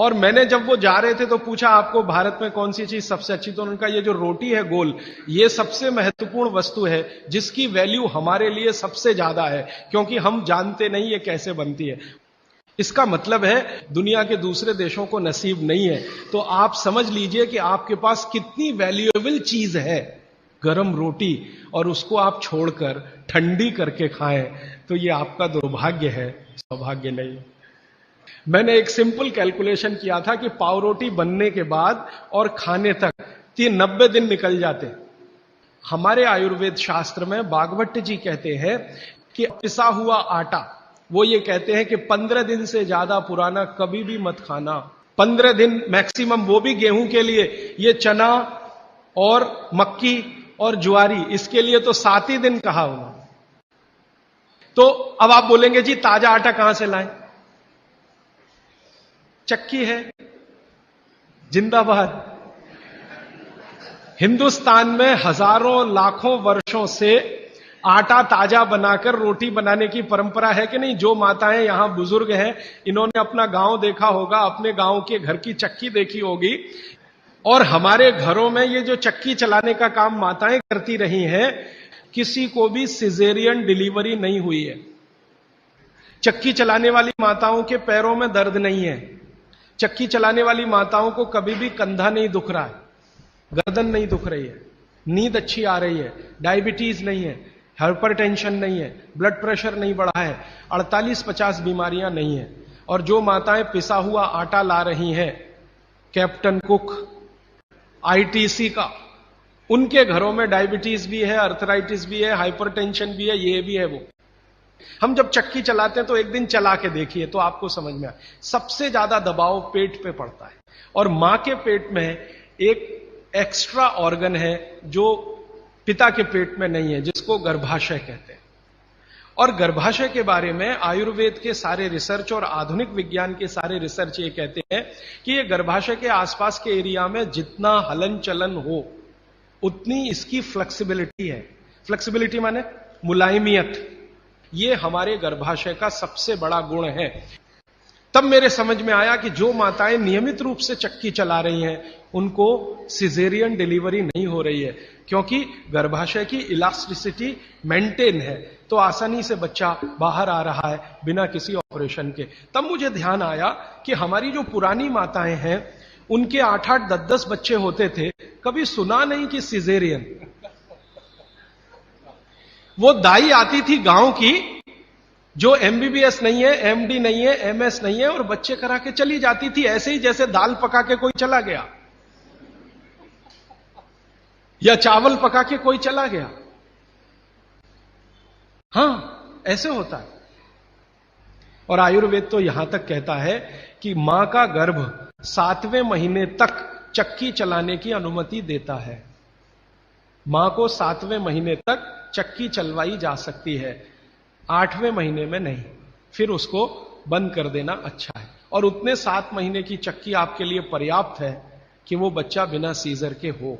और मैंने जब वो जा रहे थे तो पूछा आपको भारत में कौन सी चीज सबसे अच्छी, तो उनका ये जो रोटी है गोल, ये सबसे महत्वपूर्ण वस्तु है जिसकी वैल्यू हमारे लिए सबसे ज्यादा है, क्योंकि हम जानते नहीं ये कैसे बनती है। इसका मतलब है दुनिया के दूसरे देशों को नसीब नहीं है। तो आप समझ लीजिए कि आपके पास कितनी वैल्यूएबल चीज है गरम रोटी, और उसको आप छोड़कर ठंडी करके खाएं तो ये आपका दुर्भाग्य है, सौभाग्य नहीं। मैंने एक सिंपल कैलकुलेशन किया था कि पाव रोटी बनने के बाद और खाने तक 90 दिन निकल जाते। हमारे आयुर्वेद शास्त्र में बागभट्ट जी कहते हैं कि पिसा हुआ आटा, वो ये कहते हैं कि 15 दिन से ज्यादा पुराना कभी भी मत खाना। 15 दिन मैक्सिमम, वो भी गेहूं के लिए। ये चना और मक्की और ज्वारी, इसके लिए तो 7 ही दिन कहा उन्होंने। तो अब आप बोलेंगे जी ताजा आटा कहां से लाएं? चक्की है, जिंदाबाद। हिंदुस्तान में हजारों लाखों वर्षों से आटा ताजा बनाकर रोटी बनाने की परंपरा है कि नहीं? जो माताएं यहां बुजुर्ग हैं, इन्होंने अपना गांव देखा होगा, अपने गांव के घर की चक्की देखी होगी। और हमारे घरों में ये जो चक्की चलाने का काम माताएं करती रही हैं, किसी को भी सिजेरियन डिलीवरी नहीं हुई है। चक्की चलाने वाली माताओं के पैरों में दर्द नहीं है। चक्की चलाने वाली माताओं को कभी भी कंधा नहीं दुख रहा है, गर्दन नहीं दुख रही है, नींद अच्छी आ रही है, डायबिटीज नहीं है, हाइपरटेंशन नहीं है, ब्लड प्रेशर नहीं बढ़ा है, 48-50 बीमारियां नहीं है। और जो माताएं पिसा हुआ आटा ला रही हैं, कैप्टन कुक, आईटीसी का, उनके घरों में डायबिटीज भी है, अर्थराइटिस भी है, हाइपरटेंशन भी है, ये भी है वो। हम जब चक्की चलाते हैं तो एक दिन चला के देखिए तो आपको समझ में आए, सबसे ज्यादा दबाव पेट पे पड़ता है। और मां के पेट में एक एक्स्ट्रा ऑर्गन है जो पिता के पेट में नहीं है, जिसको गर्भाशय कहते हैं। और गर्भाशय के बारे में आयुर्वेद के सारे रिसर्च और आधुनिक विज्ञान के सारे रिसर्च ये कहते हैं कि ये गर्भाशय के आसपास के एरिया में जितना हलन चलन हो उतनी इसकी फ्लेक्सिबिलिटी है। फ्लेक्सिबिलिटी माने मुलायमियत। ये हमारे गर्भाशय का सबसे बड़ा गुण है। तब मेरे समझ में आया कि जो माताएं नियमित रूप से चक्की चला रही हैं उनको सिजेरियन डिलीवरी नहीं हो रही है, क्योंकि गर्भाशय की इलास्टिसिटी मेंटेन है, तो आसानी से बच्चा बाहर आ रहा है बिना किसी ऑपरेशन के। तब मुझे ध्यान आया कि हमारी जो पुरानी माताएं हैं उनके 8-8, 10-10 बच्चे होते थे, कभी सुना नहीं कि सिजेरियन। वो दाई आती थी गांव की, जो एमबीबीएस नहीं है, एमडी नहीं है, एमएस नहीं है, और बच्चे करा के चली जाती थी, ऐसे ही जैसे दाल पका के कोई चला गया या चावल पका के कोई चला गया। हां, ऐसे होता है। और आयुर्वेद तो यहां तक कहता है कि मां का गर्भ 7वें महीने तक चक्की चलाने की अनुमति देता है। मां को 7वें महीने तक चक्की चलवाई जा सकती है, 8वें महीने में नहीं, फिर उसको बंद कर देना अच्छा है। और उतने 7 महीने की चक्की आपके लिए पर्याप्त है कि वो बच्चा बिना सीजर के हो।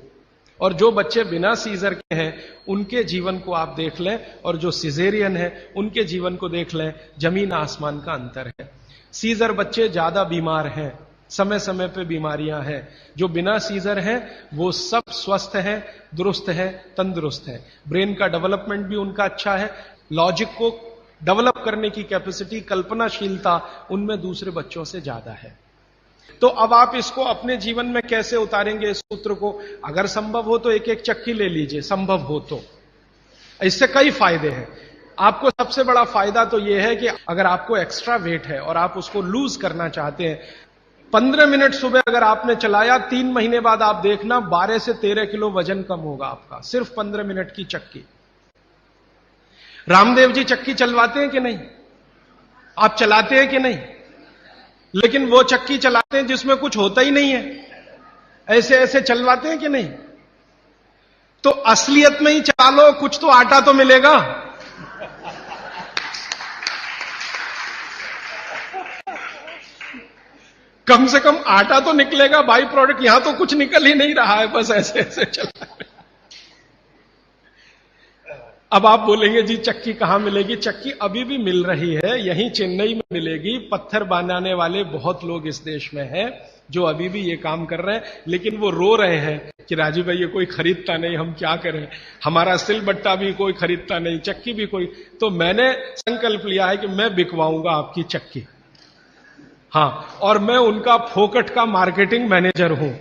और जो बच्चे बिना सीजर के हैं उनके जीवन को आप देख लें, और जो सिजेरियन है उनके जीवन को देख लें, जमीन आसमान का अंतर है। सीजर बच्चे ज्यादा बीमार हैं, समय समय पे बीमारियां हैं। जो बिना सीजर हैं वो सब स्वस्थ हैं, दुरुस्त हैं, तंदुरुस्त हैं। ब्रेन का डेवलपमेंट भी उनका अच्छा है, लॉजिक को डेवलप करने की कैपेसिटी, कल्पनाशीलता उनमें दूसरे बच्चों से ज्यादा है। तो अब आप इसको अपने जीवन में कैसे उतारेंगे इस सूत्र को? अगर संभव हो तो एक एक चक्की ले लीजिए, संभव हो तो। इससे कई फायदे हैं। आपको सबसे बड़ा फायदा तो यह है कि अगर आपको एक्स्ट्रा वेट है और आप उसको लूज करना चाहते हैं, 15 मिनट सुबह अगर आपने चलाया, 3 महीने बाद आप देखना 12 से 13 किलो वजन कम होगा आपका, सिर्फ 15 मिनट की चक्की। रामदेव जी चक्की चलवाते हैं कि नहीं? आप चलाते हैं कि नहीं? लेकिन वो चक्की चलाते हैं जिसमें कुछ होता ही नहीं है, ऐसे ऐसे चलवाते हैं कि नहीं? तो असलियत में ही चला लो, कुछ तो आटा तो मिलेगा। कम से कम आटा तो निकलेगा, बाई प्रोडक्ट। यहां तो कुछ निकल ही नहीं रहा है, बस ऐसे ऐसे चला। अब आप बोलेंगे जी चक्की कहां मिलेगी? चक्की अभी भी मिल रही है, यहीं चेन्नई में मिलेगी। पत्थर बनाने वाले बहुत लोग इस देश में हैं जो अभी भी ये काम कर रहे हैं, लेकिन वो रो रहे हैं कि राजीव भाई ये कोई खरीदता नहीं, हम क्या करें, हमारा सिलबट्टा भी कोई खरीदता नहीं, चक्की भी कोई। तो मैंने संकल्प लिया है कि मैं बिकवाऊंगा आपकी चक्की। हाँ, और मैं उनका फोकट का मार्केटिंग मैनेजर हूं।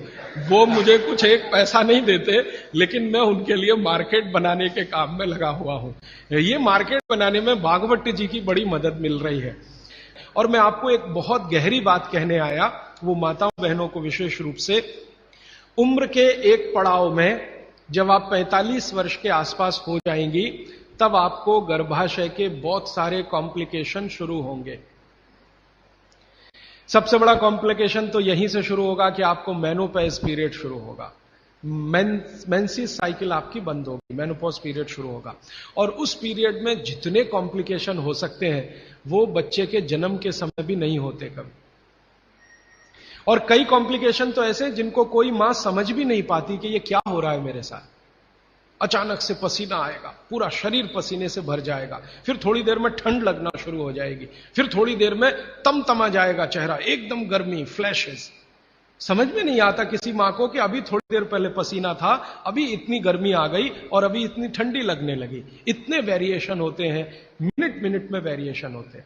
वो मुझे कुछ एक पैसा नहीं देते, लेकिन मैं उनके लिए मार्केट बनाने के काम में लगा हुआ हूं। ये मार्केट बनाने में भागवत जी की बड़ी मदद मिल रही है। और मैं आपको एक बहुत गहरी बात कहने आया, वो माताओं बहनों को विशेष रूप से, उम्र के एक पड़ाव में जब आप 45 वर्ष के आसपास हो जाएंगी, तब आपको गर्भाशय के बहुत सारे कॉम्प्लिकेशन शुरू होंगे। सबसे बड़ा कॉम्प्लिकेशन तो यहीं से शुरू होगा कि आपको मेनोपॉज पीरियड शुरू होगा, मेंसेस साइकिल आपकी बंद होगी, मेनोपॉज पीरियड शुरू होगा। और उस पीरियड में जितने कॉम्प्लिकेशन हो सकते हैं वो बच्चे के जन्म के समय भी नहीं होते कभी। और कई कॉम्प्लिकेशन तो ऐसे जिनको कोई मां समझ भी नहीं पाती कि ये क्या हो रहा है मेरे साथ। अचानक से पसीना आएगा, पूरा शरीर पसीने से भर जाएगा, फिर थोड़ी देर में ठंड लगना शुरू हो जाएगी, फिर थोड़ी देर में तमतमा जाएगा चेहरा, एकदम गर्मी, फ्लैशेस। समझ में नहीं आता किसी मां को कि अभी थोड़ी देर पहले पसीना था, अभी इतनी गर्मी आ गई और अभी इतनी ठंडी लगने लगी। इतने वेरिएशन होते हैं, मिनट मिनट में वेरिएशन होते हैं।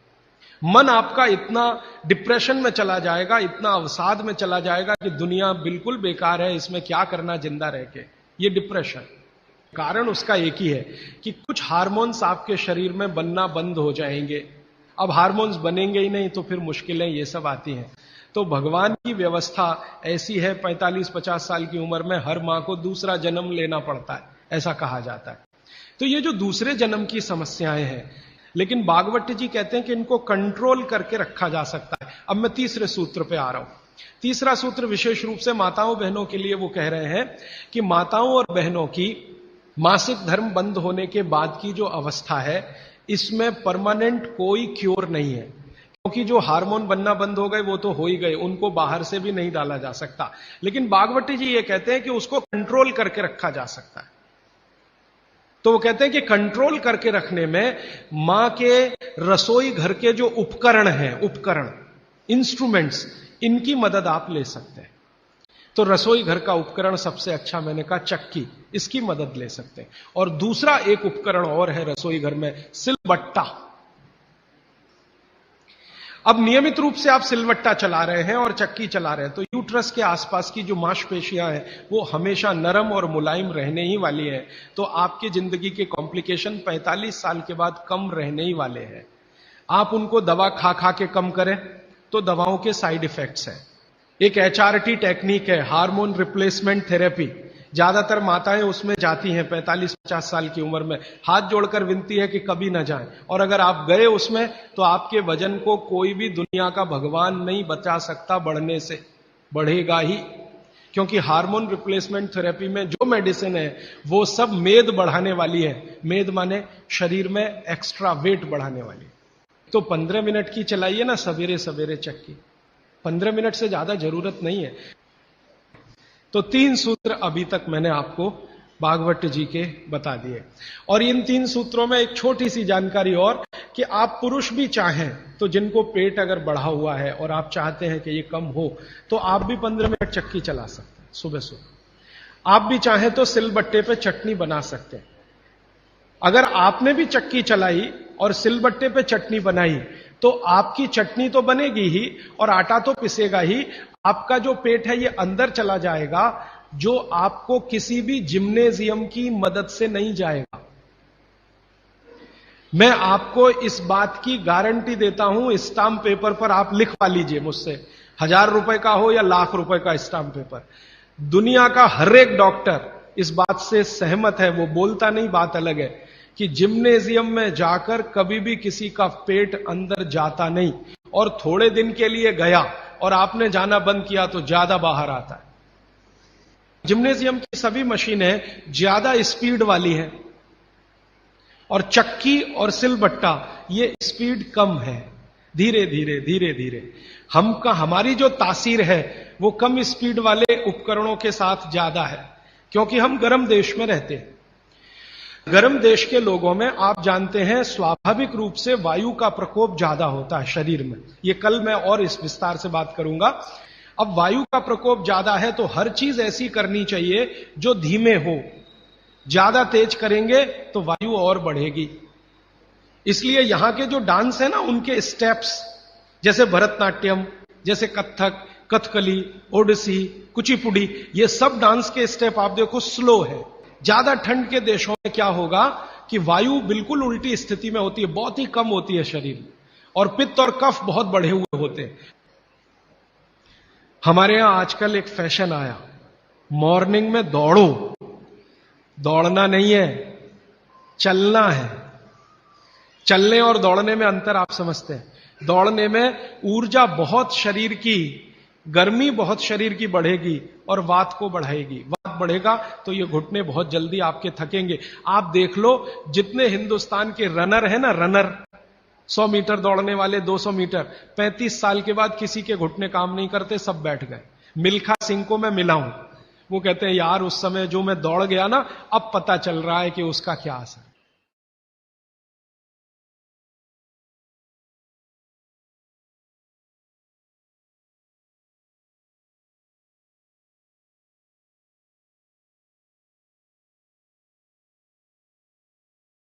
मन आपका इतना डिप्रेशन में चला जाएगा, इतना अवसाद में चला जाएगा कि दुनिया बिल्कुल बेकार है, इसमें क्या करना जिंदा रह के। ये डिप्रेशन, कारण उसका एक ही है कि कुछ हार्मोन्स आपके शरीर में बनना बंद हो जाएंगे। अब हार्मोन्स बनेंगे ही नहीं तो फिर मुश्किलें ये सब आती हैं। तो भगवान की व्यवस्था ऐसी है, 45-50 साल की उम्र में हर मां को दूसरा जन्म लेना पड़ता है, ऐसा कहा जाता है। तो ये जो दूसरे जन्म की समस्याएं हैं, लेकिन भागवत जी कहते हैं कि इनको कंट्रोल करके रखा जा सकता है। अब मैं तीसरे सूत्र पे आ रहा हूं। तीसरा सूत्र विशेष रूप से माताओं बहनों के लिए वो कह रहे हैं कि माताओं और बहनों की मासिक धर्म बंद होने के बाद की जो अवस्था है, इसमें परमानेंट कोई क्योर नहीं है, क्योंकि जो हार्मोन बनना बंद हो गए वो तो हो ही गए, उनको बाहर से भी नहीं डाला जा सकता। लेकिन भागवत जी ये कहते हैं कि उसको कंट्रोल करके रखा जा सकता है। तो वो कहते हैं कि कंट्रोल करके रखने में मां के रसोई घर के जो उपकरण हैं, उपकरण, इंस्ट्रूमेंट्स, इनकी मदद आप ले सकते हैं। तो रसोई घर का उपकरण सबसे अच्छा मैंने कहा चक्की, इसकी मदद ले सकते हैं। और दूसरा एक उपकरण और है रसोई घर में, सिलबट्टा। अब नियमित रूप से आप सिलबट्टा चला रहे हैं और चक्की चला रहे हैं तो यूट्रस के आसपास की जो मांसपेशियां हैं वो हमेशा नरम और मुलायम रहने ही वाली हैं। तो आपकी जिंदगी के कॉम्प्लिकेशन 45 साल के बाद कम रहने ही वाले हैं। आप उनको दवा खा खा के कम करें तो दवाओं के साइड इफेक्ट्स हैं। एक HRT टेक्निक है, हार्मोन रिप्लेसमेंट थेरेपी। ज्यादातर माताएं उसमें जाती हैं 45-50 साल की उम्र में, हाथ जोड़कर विनती है कि कभी ना जाएं। और अगर आप गए उसमें तो आपके वजन को कोई भी दुनिया का भगवान नहीं बचा सकता बढ़ने से, बढ़ेगा ही। क्योंकि हार्मोन रिप्लेसमेंट थेरेपी में जो मेडिसिन है वो सब मेद बढ़ाने वाली है। मेद माने शरीर में एक्स्ट्रा वेट बढ़ाने वाली। तो 15 मिनट की चलाइए ना सवेरे सवेरे चक्की, 15 मिनट से ज्यादा जरूरत नहीं है। तो 3 सूत्र अभी तक मैंने आपको भागवत जी के बता दिए। और इन 3 सूत्रों में एक छोटी सी जानकारी और, कि आप पुरुष भी चाहें तो जिनको पेट अगर बढ़ा हुआ है और आप चाहते हैं कि ये कम हो, तो आप भी 15 मिनट चक्की चला सकते हैं सुबह सुबह। आप भी चाहें तो सिलबट्टे पे चटनी बना सकते हैं। अगर आपने भी चक्की चलाई और सिलबट्टे पे चटनी बनाई तो आपकी चटनी तो बनेगी ही और आटा तो पिसेगा ही। आपका जो पेट है ये अंदर चला जाएगा, जो आपको किसी भी जिम्नेजियम की मदद से नहीं जाएगा। मैं आपको इस बात की गारंटी देता हूं, स्टाम्प पेपर पर आप लिखवा लीजिए मुझसे, 1000 रुपए का हो या लाख रुपए का स्टाम्प पेपर। दुनिया का हर एक डॉक्टर इस बात से सहमत है, वो बोलता नहीं, बात अलग है, कि जिम्नेजियम में जाकर कभी भी किसी का पेट अंदर जाता नहीं। और थोड़े दिन के लिए गया और आपने जाना बंद किया तो ज्यादा बाहर आता है। जिम्नेजियम की सभी मशीनें ज्यादा स्पीड वाली हैं और चक्की और सिलबट्टा ये स्पीड कम है, धीरे धीरे धीरे धीरे। हमारी जो तासीर है वो कम स्पीड वाले उपकरणों के साथ ज्यादा है, क्योंकि हम गर्म देश में रहते हैं। गर्म देश के लोगों में आप जानते हैं स्वाभाविक रूप से वायु का प्रकोप ज्यादा होता है शरीर में। ये कल मैं और इस विस्तार से बात करूंगा। अब वायु का प्रकोप ज्यादा है तो हर चीज ऐसी करनी चाहिए जो धीमे हो। ज्यादा तेज करेंगे तो वायु और बढ़ेगी। इसलिए यहां के जो डांस है ना, उनके स्टेप्स, जैसे भरतनाट्यम, जैसे कथक, कथकली, ओडिसी, कुचिपुड़ी, ये सब डांस के स्टेप आप देखो स्लो है। ज्यादा ठंड के देशों में क्या होगा कि वायु बिल्कुल उल्टी स्थिति में होती है, बहुत ही कम होती है शरीर में, और पित्त और कफ बहुत बढ़े हुए होते हैं। हमारे यहां आजकल एक फैशन आया, मॉर्निंग में दौड़ो। दौड़ना नहीं है, चलना है। चलने और दौड़ने में अंतर आप समझते हैं। दौड़ने में ऊर्जा बहुत शरीर की, गर्मी बहुत शरीर की बढ़ेगी और वात को बढ़ाएगी। वात बढ़ेगा तो ये घुटने बहुत जल्दी आपके थकेंगे। आप देख लो, जितने हिंदुस्तान के रनर है ना, रनर 100 मीटर दौड़ने वाले, 200 मीटर, 35 साल के बाद किसी के घुटने काम नहीं करते, सब बैठ गए। मिल्खा सिंह को मैं मिला हूं, वो कहते हैं यार उस समय जो मैं दौड़ गया ना, अब पता चल रहा है कि उसका क्या असर।